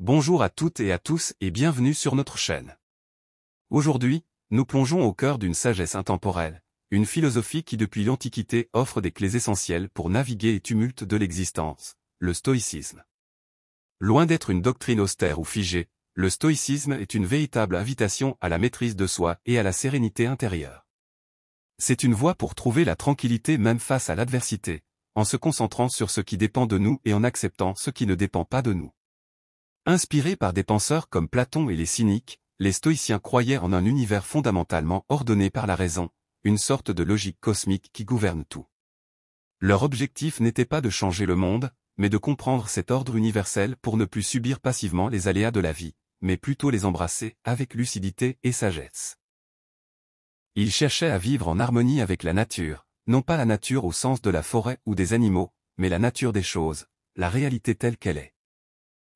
Bonjour à toutes et à tous et bienvenue sur notre chaîne. Aujourd'hui, nous plongeons au cœur d'une sagesse intemporelle, une philosophie qui depuis l'Antiquité offre des clés essentielles pour naviguer les tumultes de l'existence, le stoïcisme. Loin d'être une doctrine austère ou figée, le stoïcisme est une véritable invitation à la maîtrise de soi et à la sérénité intérieure. C'est une voie pour trouver la tranquillité même face à l'adversité, en se concentrant sur ce qui dépend de nous et en acceptant ce qui ne dépend pas de nous. Inspirés par des penseurs comme Platon et les cyniques, les stoïciens croyaient en un univers fondamentalement ordonné par la raison, une sorte de logique cosmique qui gouverne tout. Leur objectif n'était pas de changer le monde, mais de comprendre cet ordre universel pour ne plus subir passivement les aléas de la vie, mais plutôt les embrasser avec lucidité et sagesse. Ils cherchaient à vivre en harmonie avec la nature, non pas la nature au sens de la forêt ou des animaux, mais la nature des choses, la réalité telle qu'elle est.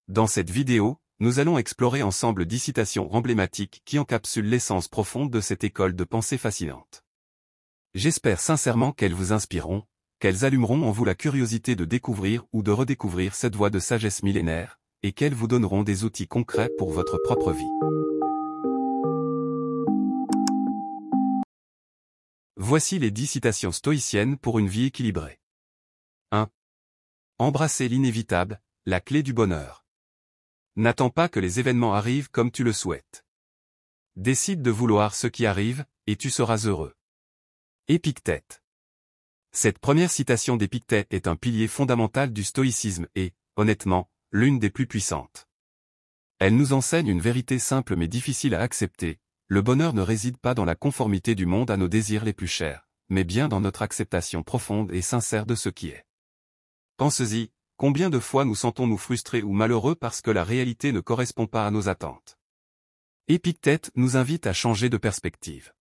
Dans cette vidéo, nous allons explorer ensemble 10 citations emblématiques qui encapsulent l'essence profonde de cette école de pensée fascinante. J'espère sincèrement qu'elles vous inspireront, qu'elles allumeront en vous la curiosité de découvrir ou de redécouvrir cette voie de sagesse millénaire, et qu'elles vous donneront des outils concrets pour votre propre vie. Voici les 10 citations stoïciennes pour une vie équilibrée. 1. Embrasser l'inévitable, la clé du bonheur. N'attends pas que les événements arrivent comme tu le souhaites. Décide de vouloir ce qui arrive, et tu seras heureux. Épictète. Cette première citation d'Épictète est un pilier fondamental du stoïcisme et, honnêtement, l'une des plus puissantes. Elle nous enseigne une vérité simple mais difficile à accepter, le bonheur ne réside pas dans la conformité du monde à nos désirs les plus chers, mais bien dans notre acceptation profonde et sincère de ce qui est. Pensez-y. Combien de fois nous sentons-nous frustrés ou malheureux parce que la réalité ne correspond pas à nos attentes? Épictète nous invite à changer de perspective.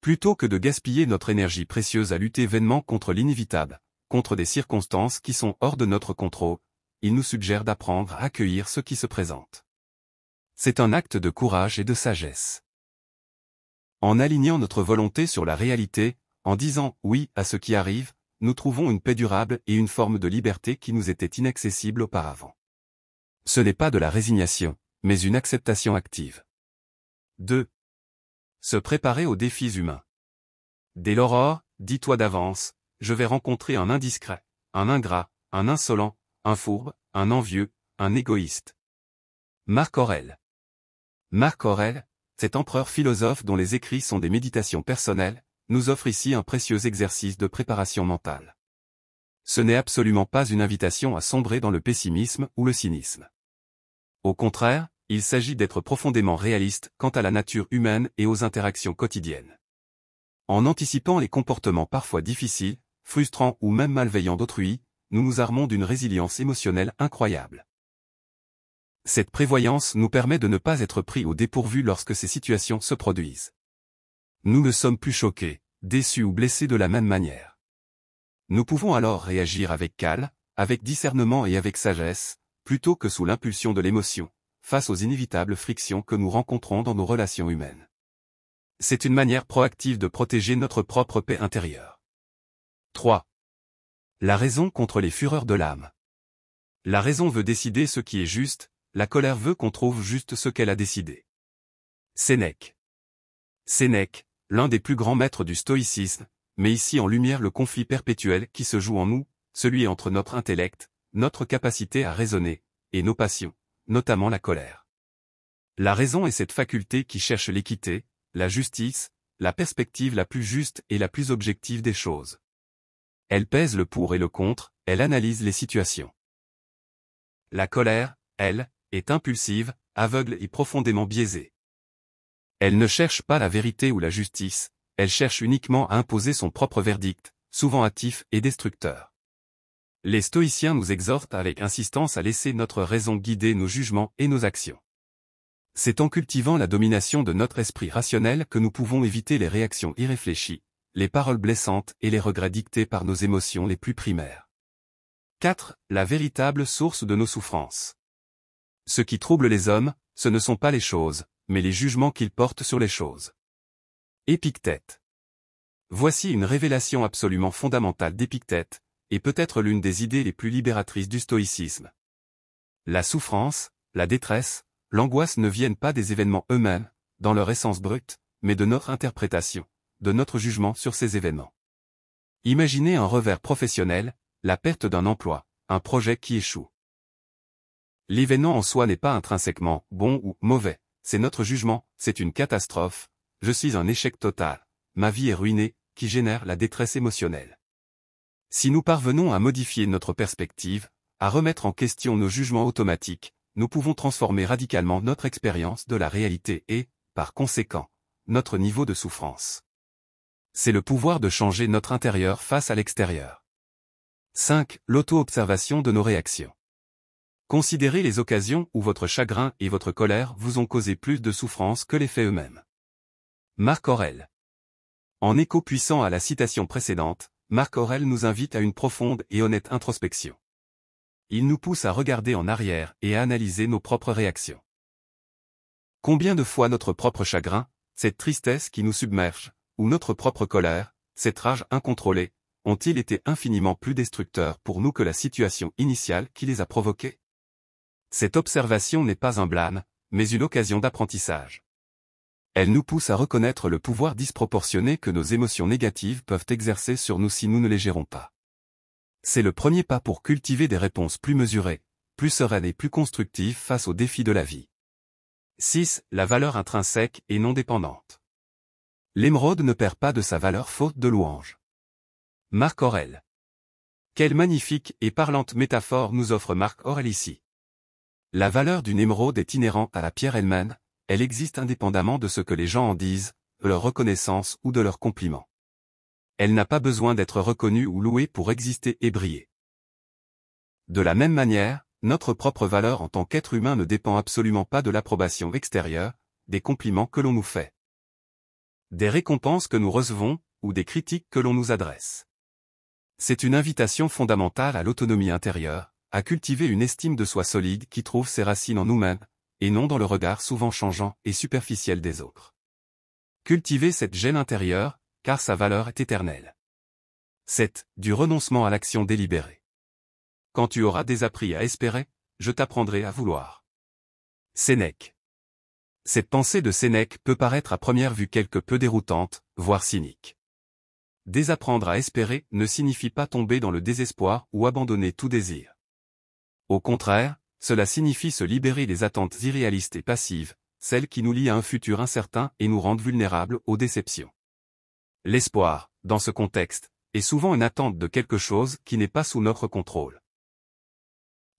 Plutôt que de gaspiller notre énergie précieuse à lutter vainement contre l'inévitable, contre des circonstances qui sont hors de notre contrôle, il nous suggère d'apprendre à accueillir ce qui se présente. C'est un acte de courage et de sagesse. En alignant notre volonté sur la réalité, en disant oui à ce qui arrive, nous trouvons une paix durable et une forme de liberté qui nous était inaccessible auparavant. Ce n'est pas de la résignation, mais une acceptation active. 2. Se préparer aux défis humains. Dès l'aurore, dis-toi d'avance, je vais rencontrer un indiscret, un ingrat, un insolent, un fourbe, un envieux, un égoïste. Marc Aurèle. Marc Aurèle, cet empereur philosophe dont les écrits sont des méditations personnelles, nous offre ici un précieux exercice de préparation mentale. Ce n'est absolument pas une invitation à sombrer dans le pessimisme ou le cynisme. Au contraire, il s'agit d'être profondément réaliste quant à la nature humaine et aux interactions quotidiennes. En anticipant les comportements parfois difficiles, frustrants ou même malveillants d'autrui, nous nous armons d'une résilience émotionnelle incroyable. Cette prévoyance nous permet de ne pas être pris au dépourvu lorsque ces situations se produisent. Nous ne sommes plus choqués, déçus ou blessés de la même manière. Nous pouvons alors réagir avec calme, avec discernement et avec sagesse, plutôt que sous l'impulsion de l'émotion, face aux inévitables frictions que nous rencontrons dans nos relations humaines. C'est une manière proactive de protéger notre propre paix intérieure. 3. La raison contre les fureurs de l'âme. La raison veut décider ce qui est juste, la colère veut qu'on trouve juste ce qu'elle a décidé. Sénèque. Sénèque, l'un des plus grands maîtres du stoïcisme, met ici en lumière le conflit perpétuel qui se joue en nous, celui entre notre intellect, notre capacité à raisonner, et nos passions, notamment la colère. La raison est cette faculté qui cherche l'équité, la justice, la perspective la plus juste et la plus objective des choses. Elle pèse le pour et le contre, elle analyse les situations. La colère, elle, est impulsive, aveugle et profondément biaisée. Elle ne cherche pas la vérité ou la justice, elle cherche uniquement à imposer son propre verdict, souvent hâtif et destructeur. Les stoïciens nous exhortent avec insistance à laisser notre raison guider nos jugements et nos actions. C'est en cultivant la domination de notre esprit rationnel que nous pouvons éviter les réactions irréfléchies, les paroles blessantes et les regrets dictés par nos émotions les plus primaires. 4. La véritable source de nos souffrances. Ce qui trouble les hommes, ce ne sont pas les choses, mais les jugements qu'ils portent sur les choses. Épictète. Voici une révélation absolument fondamentale d'Épictète, et peut-être l'une des idées les plus libératrices du stoïcisme. La souffrance, la détresse, l'angoisse ne viennent pas des événements eux-mêmes, dans leur essence brute, mais de notre interprétation, de notre jugement sur ces événements. Imaginez un revers professionnel, la perte d'un emploi, un projet qui échoue. L'événement en soi n'est pas intrinsèquement bon ou mauvais, c'est notre jugement, c'est une catastrophe, je suis un échec total, ma vie est ruinée, qui génère la détresse émotionnelle. Si nous parvenons à modifier notre perspective, à remettre en question nos jugements automatiques, nous pouvons transformer radicalement notre expérience de la réalité et, par conséquent, notre niveau de souffrance. C'est le pouvoir de changer notre intérieur face à l'extérieur. 5. L'auto-observation de nos réactions. Considérez les occasions où votre chagrin et votre colère vous ont causé plus de souffrance que les faits eux-mêmes. Marc Aurèle. En écho puissant à la citation précédente, Marc Aurèle nous invite à une profonde et honnête introspection. Il nous pousse à regarder en arrière et à analyser nos propres réactions. Combien de fois notre propre chagrin, cette tristesse qui nous submerge, ou notre propre colère, cette rage incontrôlée, ont-ils été infiniment plus destructeurs pour nous que la situation initiale qui les a provoqués? Cette observation n'est pas un blâme, mais une occasion d'apprentissage. Elle nous pousse à reconnaître le pouvoir disproportionné que nos émotions négatives peuvent exercer sur nous si nous ne les gérons pas. C'est le premier pas pour cultiver des réponses plus mesurées, plus sereines et plus constructives face aux défis de la vie. 6. La valeur intrinsèque et non dépendante. L'émeraude ne perd pas de sa valeur faute de louange. Marc Aurèle. Quelle magnifique et parlante métaphore nous offre Marc Aurèle ici. La valeur d'une émeraude est inhérente à la pierre elle-même, elle existe indépendamment de ce que les gens en disent, de leur reconnaissance ou de leurs compliments. Elle n'a pas besoin d'être reconnue ou louée pour exister et briller. De la même manière, notre propre valeur en tant qu'être humain ne dépend absolument pas de l'approbation extérieure, des compliments que l'on nous fait, des récompenses que nous recevons, ou des critiques que l'on nous adresse. C'est une invitation fondamentale à l'autonomie intérieure, à cultiver une estime de soi solide qui trouve ses racines en nous-mêmes, et non dans le regard souvent changeant et superficiel des autres. Cultiver cette gêne intérieure, car sa valeur est éternelle. 7. Du renoncement à l'action délibérée. Quand tu auras désappris à espérer, je t'apprendrai à vouloir. Sénèque. Cette pensée de Sénèque peut paraître à première vue quelque peu déroutante, voire cynique. Désapprendre à espérer ne signifie pas tomber dans le désespoir ou abandonner tout désir. Au contraire, cela signifie se libérer des attentes irréalistes et passives, celles qui nous lient à un futur incertain et nous rendent vulnérables aux déceptions. L'espoir, dans ce contexte, est souvent une attente de quelque chose qui n'est pas sous notre contrôle.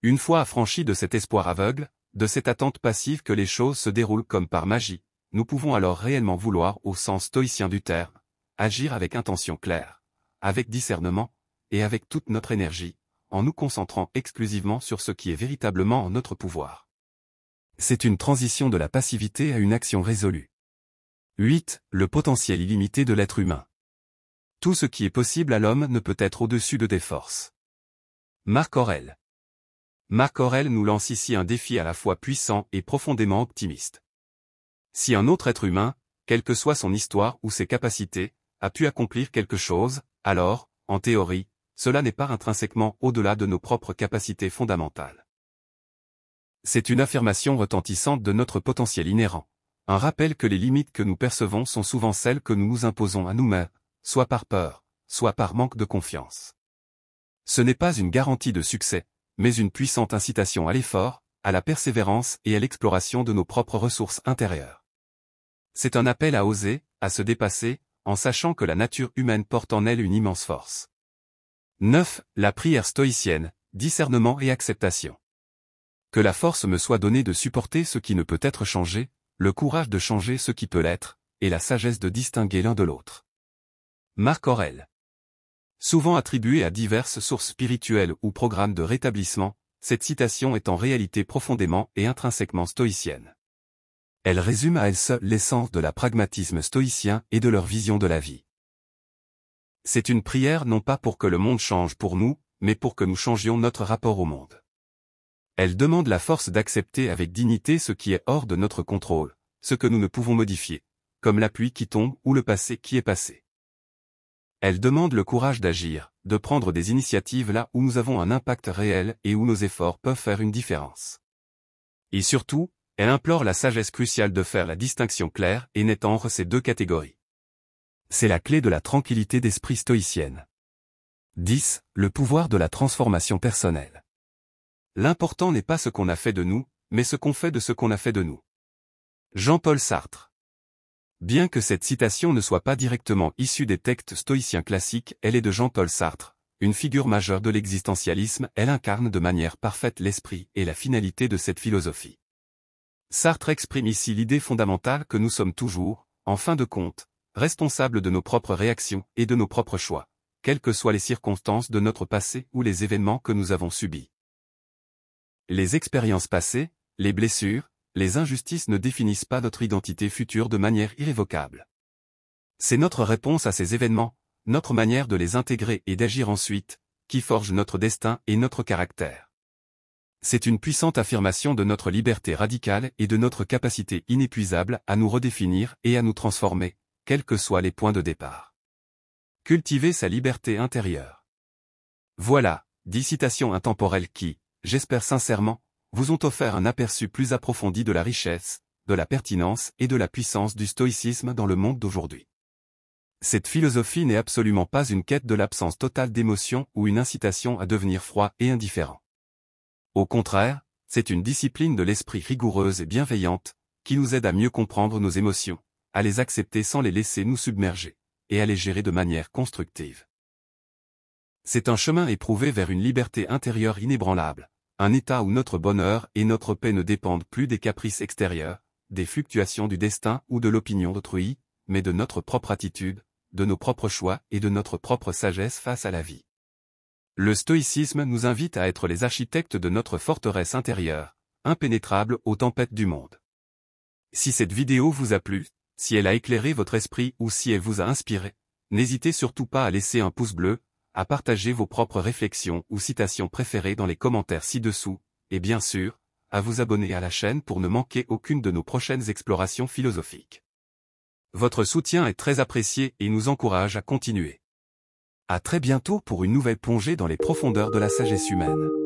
Une fois affranchis de cet espoir aveugle, de cette attente passive que les choses se déroulent comme par magie, nous pouvons alors réellement vouloir au sens stoïcien du terme, agir avec intention claire, avec discernement, et avec toute notre énergie, en nous concentrant exclusivement sur ce qui est véritablement en notre pouvoir. C'est une transition de la passivité à une action résolue. 8. Le potentiel illimité de l'être humain. Tout ce qui est possible à l'homme ne peut être au-dessus de des forces. Marc Aurèle. Marc Aurèle nous lance ici un défi à la fois puissant et profondément optimiste. Si un autre être humain, quelle que soit son histoire ou ses capacités, a pu accomplir quelque chose, alors, en théorie, cela n'est pas intrinsèquement au-delà de nos propres capacités fondamentales. C'est une affirmation retentissante de notre potentiel inhérent, un rappel que les limites que nous percevons sont souvent celles que nous nous imposons à nous-mêmes, soit par peur, soit par manque de confiance. Ce n'est pas une garantie de succès, mais une puissante incitation à l'effort, à la persévérance et à l'exploration de nos propres ressources intérieures. C'est un appel à oser, à se dépasser, en sachant que la nature humaine porte en elle une immense force. 9. La prière stoïcienne, discernement et acceptation. Que la force me soit donnée de supporter ce qui ne peut être changé, le courage de changer ce qui peut l'être, et la sagesse de distinguer l'un de l'autre. Marc Aurèle. Souvent attribuée à diverses sources spirituelles ou programmes de rétablissement, cette citation est en réalité profondément et intrinsèquement stoïcienne. Elle résume à elle seule l'essence de la pragmatisme stoïcien et de leur vision de la vie. C'est une prière non pas pour que le monde change pour nous, mais pour que nous changions notre rapport au monde. Elle demande la force d'accepter avec dignité ce qui est hors de notre contrôle, ce que nous ne pouvons modifier, comme la pluie qui tombe ou le passé qui est passé. Elle demande le courage d'agir, de prendre des initiatives là où nous avons un impact réel et où nos efforts peuvent faire une différence. Et surtout, elle implore la sagesse cruciale de faire la distinction claire et nette entre ces deux catégories. C'est la clé de la tranquillité d'esprit stoïcienne. 10. Le pouvoir de la transformation personnelle. L'important n'est pas ce qu'on a fait de nous, mais ce qu'on fait de ce qu'on a fait de nous. Jean-Paul Sartre. Bien que cette citation ne soit pas directement issue des textes stoïciens classiques, elle est de Jean-Paul Sartre, une figure majeure de l'existentialisme. Elle incarne de manière parfaite l'esprit et la finalité de cette philosophie. Sartre exprime ici l'idée fondamentale que nous sommes toujours, en fin de compte, responsables de nos propres réactions et de nos propres choix, quelles que soient les circonstances de notre passé ou les événements que nous avons subis. Les expériences passées, les blessures, les injustices ne définissent pas notre identité future de manière irrévocable. C'est notre réponse à ces événements, notre manière de les intégrer et d'agir ensuite, qui forge notre destin et notre caractère. C'est une puissante affirmation de notre liberté radicale et de notre capacité inépuisable à nous redéfinir et à nous transformer, quels que soient les points de départ. Cultiver sa liberté intérieure. Voilà, 10 citations intemporelles qui, j'espère sincèrement, vous ont offert un aperçu plus approfondi de la richesse, de la pertinence et de la puissance du stoïcisme dans le monde d'aujourd'hui. Cette philosophie n'est absolument pas une quête de l'absence totale d'émotion ou une incitation à devenir froid et indifférent. Au contraire, c'est une discipline de l'esprit rigoureuse et bienveillante, qui nous aide à mieux comprendre nos émotions, à les accepter sans les laisser nous submerger, et à les gérer de manière constructive. C'est un chemin éprouvé vers une liberté intérieure inébranlable, un état où notre bonheur et notre paix ne dépendent plus des caprices extérieurs, des fluctuations du destin ou de l'opinion d'autrui, mais de notre propre attitude, de nos propres choix et de notre propre sagesse face à la vie. Le stoïcisme nous invite à être les architectes de notre forteresse intérieure, impénétrable aux tempêtes du monde. Si cette vidéo vous a plu, si elle a éclairé votre esprit ou si elle vous a inspiré, n'hésitez surtout pas à laisser un pouce bleu, à partager vos propres réflexions ou citations préférées dans les commentaires ci-dessous, et bien sûr, à vous abonner à la chaîne pour ne manquer aucune de nos prochaines explorations philosophiques. Votre soutien est très apprécié et nous encourage à continuer. À très bientôt pour une nouvelle plongée dans les profondeurs de la sagesse humaine.